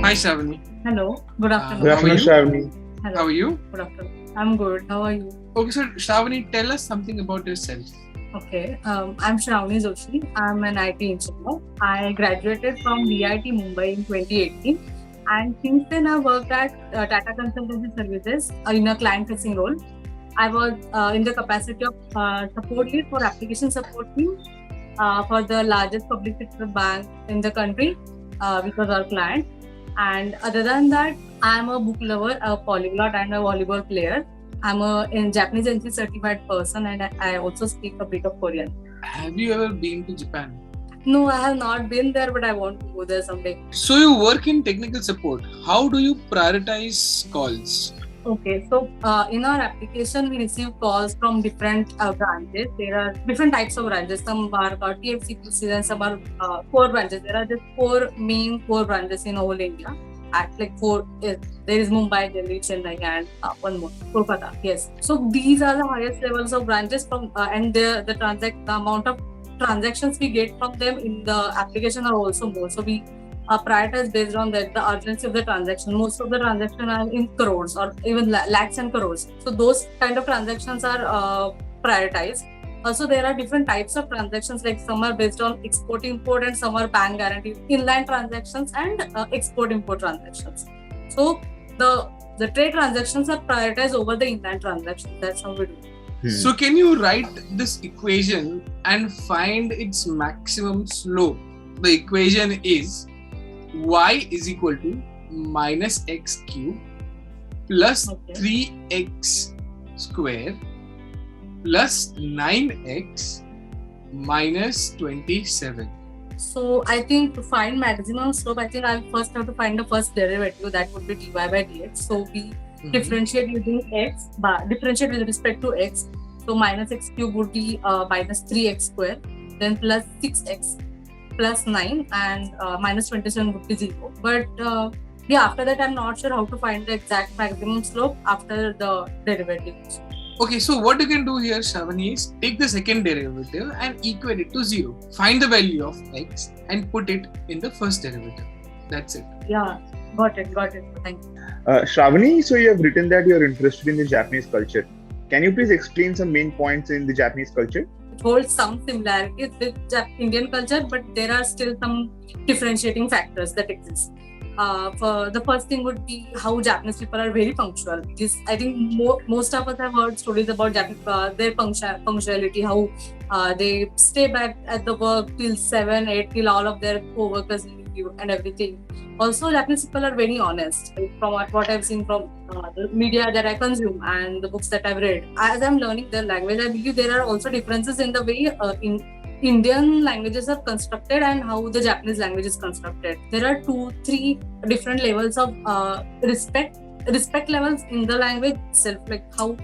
Hi, Shravani. Hello, good afternoon. Good How are afternoon, you? Shravani. Hello, How are you? good afternoon. I'm good. How are you? Okay, so Shravani, tell us something about yourself. Okay, I'm Shravani Joshi. I'm an IT engineer. I graduated from VIT Mumbai in 2018, and since then I worked at Tata Consultancy Services in a client-facing role. I was in the capacity of support lead for application support team for the largest public sector bank in the country, which was our client. And other than that, I'm a book lover, a polyglot, and a volleyball player. I'm a Japanese NC certified person, and I also speak a bit of Korean. Have you ever been to Japan? No, I have not been there, but I want to go there someday. So you work in technical support. How do you prioritize calls? Okay, so in our application, we receive calls from different branches. There are different types of branches. Some are TFCPCs and some are core branches. There are just four main core branches in whole India. At like four, there is Mumbai, Delhi, Chennai, and one more, Kolkata. Yes. So these are the highest levels of branches from, and the amount of transactions we get from them in the application are also more. So we prioritize based on the urgency of the transaction. Most of the transactions are in crores or even lakhs and crores. So those kind of transactions are prioritized. Also, there are different types of transactions, like some are based on export-import and some are bank guaranteed inland transactions and export-import transactions. So the trade transactions are prioritized over the inland transactions. That's how we do. So can you write this equation and find its maximum slope? The equation is y is equal to minus x cube plus 3x square plus 9x minus 27. So I think to find maximum slope, I think I first have to find the first derivative, that would be dy by dx. So we differentiate using x, differentiate with respect to x. So minus x cube would be minus 3x square, then plus 6x plus 9 and minus 27 would be 0. But after that I'm not sure how to find the exact maximum slope after the derivatives. Okay, so what you can do here, Shravani, is take the second derivative and equate it to 0. Find the value of x and put it in the first derivative. That's it. Yeah, got it. Thank you. Shravani, so you have written that you are interested in the Japanese culture. Can you please explain some main points in the Japanese culture? It holds some similarities with Indian culture, but there are still some differentiating factors that exist. For the first thing would be how Japanese people are very punctual. I think most of us have heard stories about their punctuality, how they stay back at the work till 7, 8, till all of their co-workers leave and everything. Also, Japanese people are very honest. From what I've seen from the media that I consume and the books that I've read, as I'm learning their language, I believe there are also differences in the way Indian languages are constructed and how the Japanese language is constructed. There are 2-3 different levels of respect levels in the language itself, like how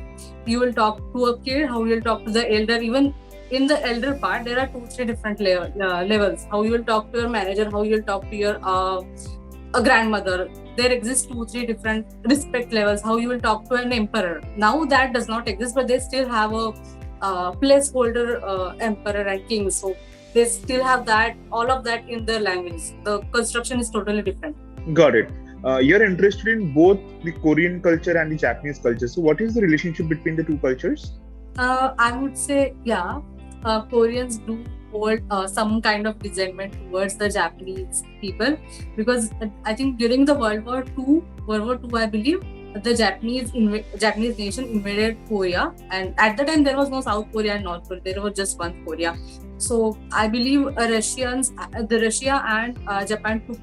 you will talk to a kid, how you will talk to the elder. Even in the elder part, there are 2-3 different levels. How you will talk to your manager, how you will talk to your a grandmother. There exist 2-3 different respect levels. How you will talk to an emperor. Now that does not exist, but they still have a placeholder emperor and king, so they still have that, all of that in their language. The construction is totally different. Got it. You're interested in both the Korean culture and the Japanese culture. So what is the relationship between the two cultures? I would say, Koreans do hold some kind of resentment towards the Japanese people, because I think during the World War II, I believe, the Japanese nation invaded Korea, and at the time there was no South Korea and North Korea, there was just one Korea. So I believe Russia and Japan took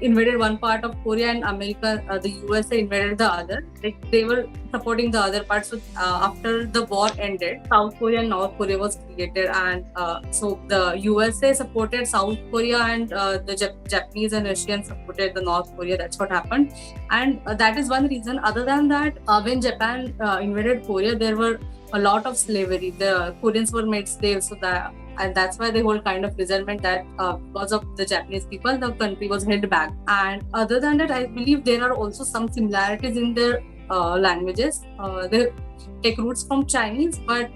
invaded one part of Korea, and America, the USA invaded the other. Like they were supporting the other part. So after the war ended, South Korea and North Korea was created, and so the USA supported South Korea, and the Japanese and Russians supported the North Korea. That's what happened, and that is one reason. Other than that, when Japan invaded Korea, there were a lot of slavery. The Koreans were made slaves, and that's why they hold kind of resentment that because of the Japanese people, the country was held back. And other than that, I believe there are also some similarities in their languages. They take roots from Chinese, but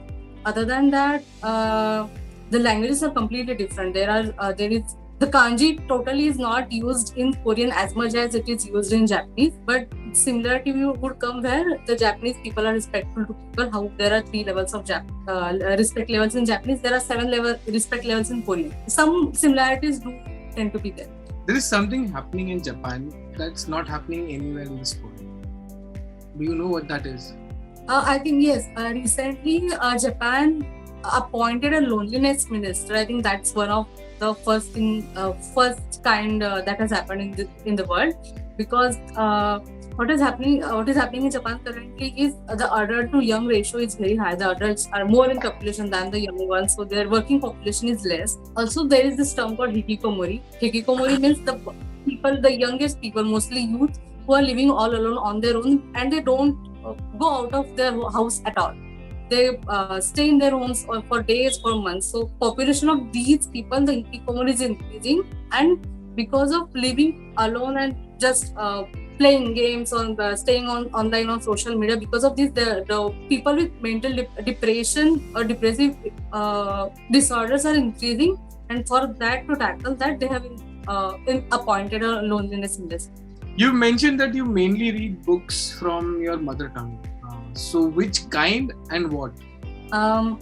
other than that, the languages are completely different. There is the kanji totally is not used in Korean as much as it is used in Japanese, but similarity would come where the Japanese people are respectful to people. How there are 3 levels of respect levels in Japanese, there are 7 respect levels in Korean. Some similarities do tend to be there. There is something happening in Japan that's not happening anywhere in this world. Do you know what that is? I think yes. Recently, Japan appointed a loneliness minister. I think that's one of the first kind that has happened in the world, because what is happening in Japan currently is the adult to young ratio is very high. The adults are more in population than the young ones, so their working population is less. Also, there is this term called Hikikomori. Hikikomori means the youngest people, mostly youth, who are living all alone on their own, and they don't go out of their house at all. They stay in their homes for days, for months. So population of these people, the Hikikomori is increasing, and because of living alone and just playing games or staying online on social media, because of this, the people with mental depression or depressive disorders are increasing, and for that, to tackle that, they have appointed a loneliness minister. You mentioned that you mainly read books from your mother tongue. So which kind and what?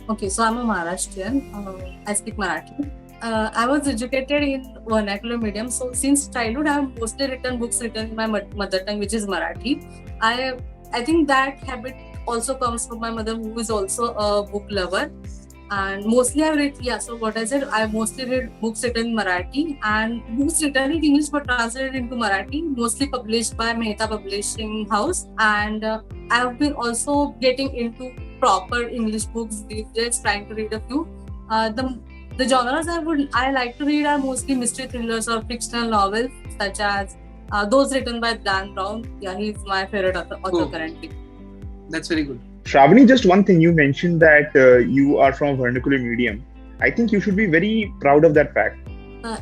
Okay, so I'm a Maharashtrian. I speak Marathi. I was educated in vernacular medium. So since childhood, I have mostly written books written in my mother tongue, which is Marathi. I think that habit also comes from my mother, who is also a book lover. And mostly I read, so what I said, I mostly read books written in Marathi, and books written in English but translated into Marathi, mostly published by Mehta Publishing House. And I've been also getting into proper English books these days, trying to read a few. The genres I like to read are mostly mystery thrillers or fictional novels, such as those written by Dan Brown. Yeah, he's my favorite author currently. That's very good. Shravani, just one thing, you mentioned that you are from vernacular medium. I think you should be very proud of that fact.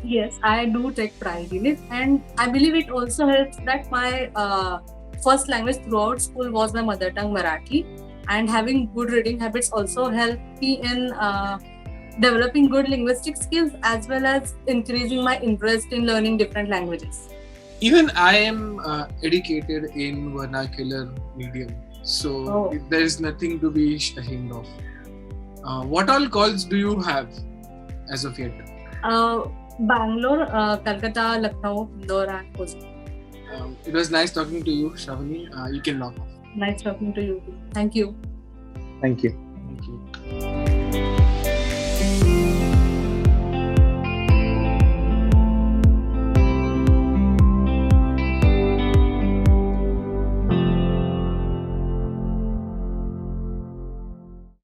Yes, I do take pride in it, and I believe it also helps that my first language throughout school was my mother tongue, Marathi, and having good reading habits also helped me in developing good linguistic skills, as well as increasing my interest in learning different languages. Even I am educated in vernacular medium. So there is nothing to be ashamed of. What all calls do you have as of yet? Bangalore, Calcutta, Lucknow, Indore, and Kochi. It was nice talking to you, Shravani. You can log off. Nice talking to you too. Thank you. Thank you.